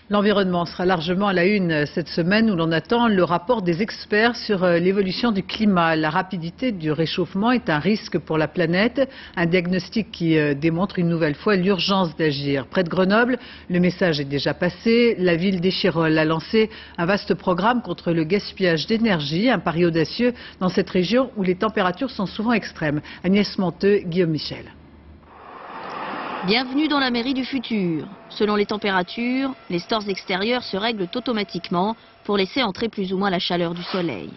L'environnement sera largement à la une cette semaine où l'on attend le rapport des experts sur l'évolution du climat. La rapidité du réchauffement est un risque pour la planète, un diagnostic qui démontre une nouvelle fois l'urgence d'agir. Près de Grenoble, le message est déjà passé. La ville d'Échirolles a lancé un vaste programme contre le gaspillage d'énergie, un pari audacieux dans cette région où les températures sont souvent extrêmes. Agnès Monteux, Guillaume Michel. Bienvenue dans la mairie du futur. Selon les températures, les stores extérieurs se règlent automatiquement pour laisser entrer plus ou moins la chaleur du soleil.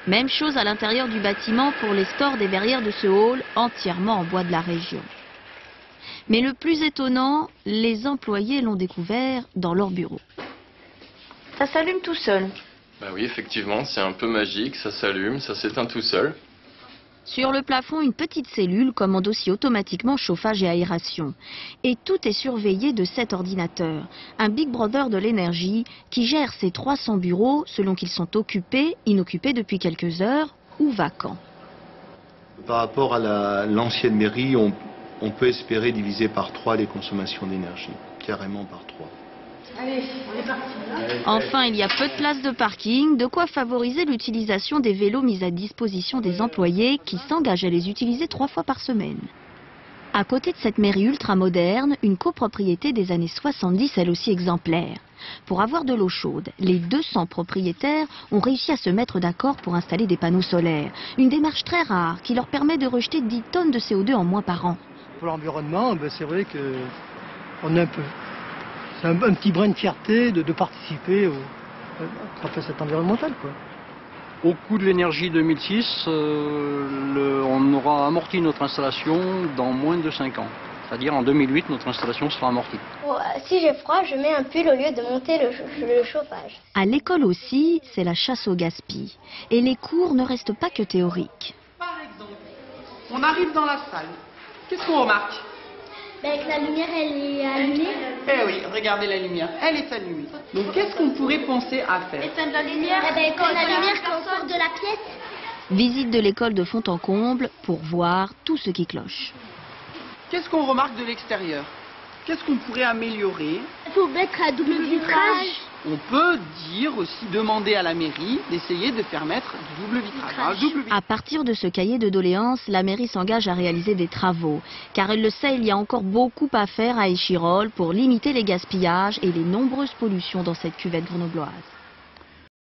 Même chose à l'intérieur du bâtiment pour les stores des verrières de ce hall, entièrement en bois de la région. Mais le plus étonnant, les employés l'ont découvert dans leur bureau. Ça s'allume tout seul. Bah oui, effectivement, c'est un peu magique, ça s'allume, ça s'éteint tout seul. Sur le plafond, une petite cellule commande aussi automatiquement chauffage et aération. Et tout est surveillé de cet ordinateur, un Big Brother de l'énergie qui gère ses 300 bureaux selon qu'ils sont occupés, inoccupés depuis quelques heures ou vacants. Par rapport à l'ancienne mairie, on peut espérer diviser par 3 les consommations d'énergie, carrément par 3. Allez, on est parti. Enfin, il y a peu de places de parking, de quoi favoriser l'utilisation des vélos mis à disposition des employés qui s'engagent à les utiliser 3 fois par semaine. À côté de cette mairie ultramoderne, une copropriété des années 70, elle aussi exemplaire. Pour avoir de l'eau chaude, les 200 propriétaires ont réussi à se mettre d'accord pour installer des panneaux solaires. Une démarche très rare qui leur permet de rejeter 10 tonnes de CO2 en moins par an. Pour l'environnement, c'est vrai qu'on est c'est un petit brin de fierté de participer à cet environnemental, quoi. Au coût de l'énergie 2006, on aura amorti notre installation dans moins de 5 ans. C'est-à-dire en 2008, notre installation sera amortie. Si j'ai froid, je mets un pull au lieu de monter le chauffage. À l'école aussi, c'est la chasse au gaspille. Et les cours ne restent pas que théoriques. Par exemple, on arrive dans la salle. Qu'est-ce qu'on remarque? Que la lumière, elle est allumée. Eh oui, regardez la lumière, elle est allumée. Donc qu'est-ce qu'on pourrait penser à faire? Éteindre la lumière. Quand la lumière sort de la pièce. Visite de l'école de fond en comble pour voir tout ce qui cloche. Qu'est-ce qu'on remarque de l'extérieur? Qu'est-ce qu'on pourrait améliorer? Il faut mettre un double vitrage. On peut dire aussi, demander à la mairie d'essayer de faire mettre du double vitrage. À partir de ce cahier de doléances, la mairie s'engage à réaliser des travaux. Car elle le sait, il y a encore beaucoup à faire à Échirolles pour limiter les gaspillages et les nombreuses pollutions dans cette cuvette grenobloise.